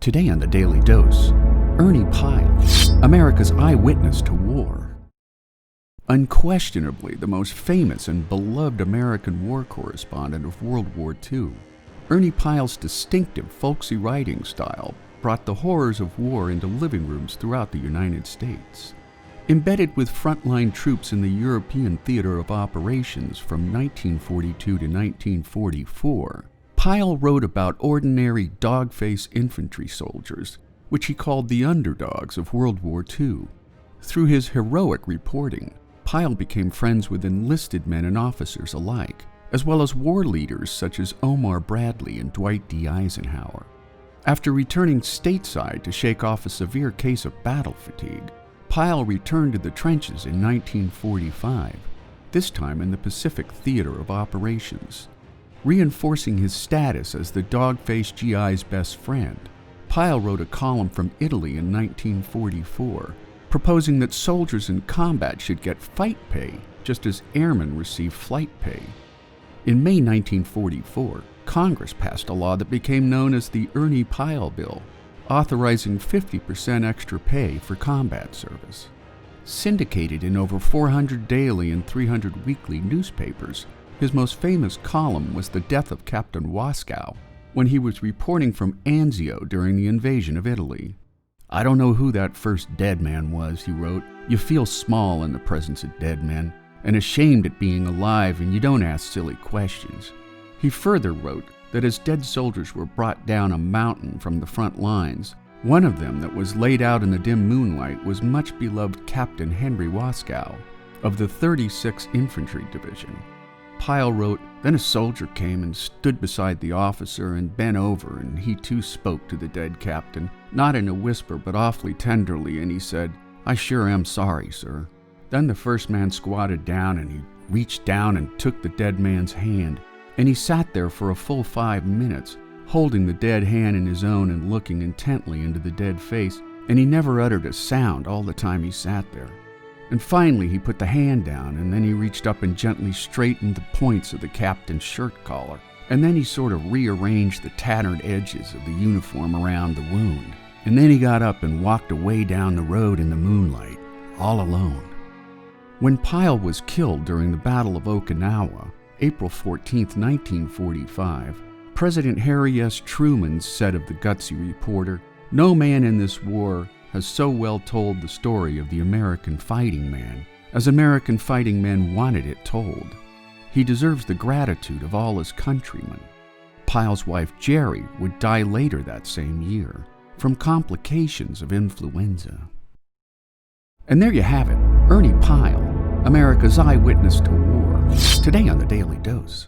Today on the Daily Dose, Ernie Pyle, America's eyewitness to war. Unquestionably the most famous and beloved American war correspondent of World War II, Ernie Pyle's distinctive folksy writing style brought the horrors of war into living rooms throughout the United States. Embedded with frontline troops in the European theater of operations from 1942 to 1944, Pyle wrote about ordinary dog-face infantry soldiers, which he called the underdogs of World War II. Through his heroic reporting, Pyle became friends with enlisted men and officers alike, as well as war leaders such as Omar Bradley and Dwight D. Eisenhower. After returning stateside to shake off a severe case of battle fatigue, Pyle returned to the trenches in 1945, this time in the Pacific Theater of Operations. Reinforcing his status as the dog-faced GI's best friend, Pyle wrote a column from Italy in 1944, proposing that soldiers in combat should get fight pay, just as airmen receive flight pay. In May 1944, Congress passed a law that became known as the Ernie Pyle Bill, authorizing 50% extra pay for combat service. Syndicated in over 400 daily and 300 weekly newspapers, his most famous column was the death of Captain Wascow when he was reporting from Anzio during the invasion of Italy. "I don't know who that first dead man was," he wrote. "You feel small in the presence of dead men, and ashamed at being alive, and you don't ask silly questions." He further wrote that as dead soldiers were brought down a mountain from the front lines, one of them that was laid out in the dim moonlight was much beloved Captain Henry Wascow of the 36th Infantry Division. Pyle wrote, "Then a soldier came and stood beside the officer and bent over, and he too spoke to the dead captain, not in a whisper but awfully tenderly, and he said, 'I sure am sorry, sir.' Then the first man squatted down and he reached down and took the dead man's hand, and he sat there for a full 5 minutes, holding the dead hand in his own and looking intently into the dead face, and he never uttered a sound all the time he sat there. And finally he put the hand down, and then he reached up and gently straightened the points of the captain's shirt collar, and then he sort of rearranged the tattered edges of the uniform around the wound, and then he got up and walked away down the road in the moonlight, all alone." When Pyle was killed during the Battle of Okinawa, April 14, 1945, President Harry S. Truman said of the gutsy reporter, "No man in this war has so well told the story of the American fighting man as American fighting men wanted it told. He deserves the gratitude of all his countrymen." Pyle's wife Jerry would die later that same year from complications of influenza. And there you have it, Ernie Pyle, America's eyewitness to war, today on the Daily Dose.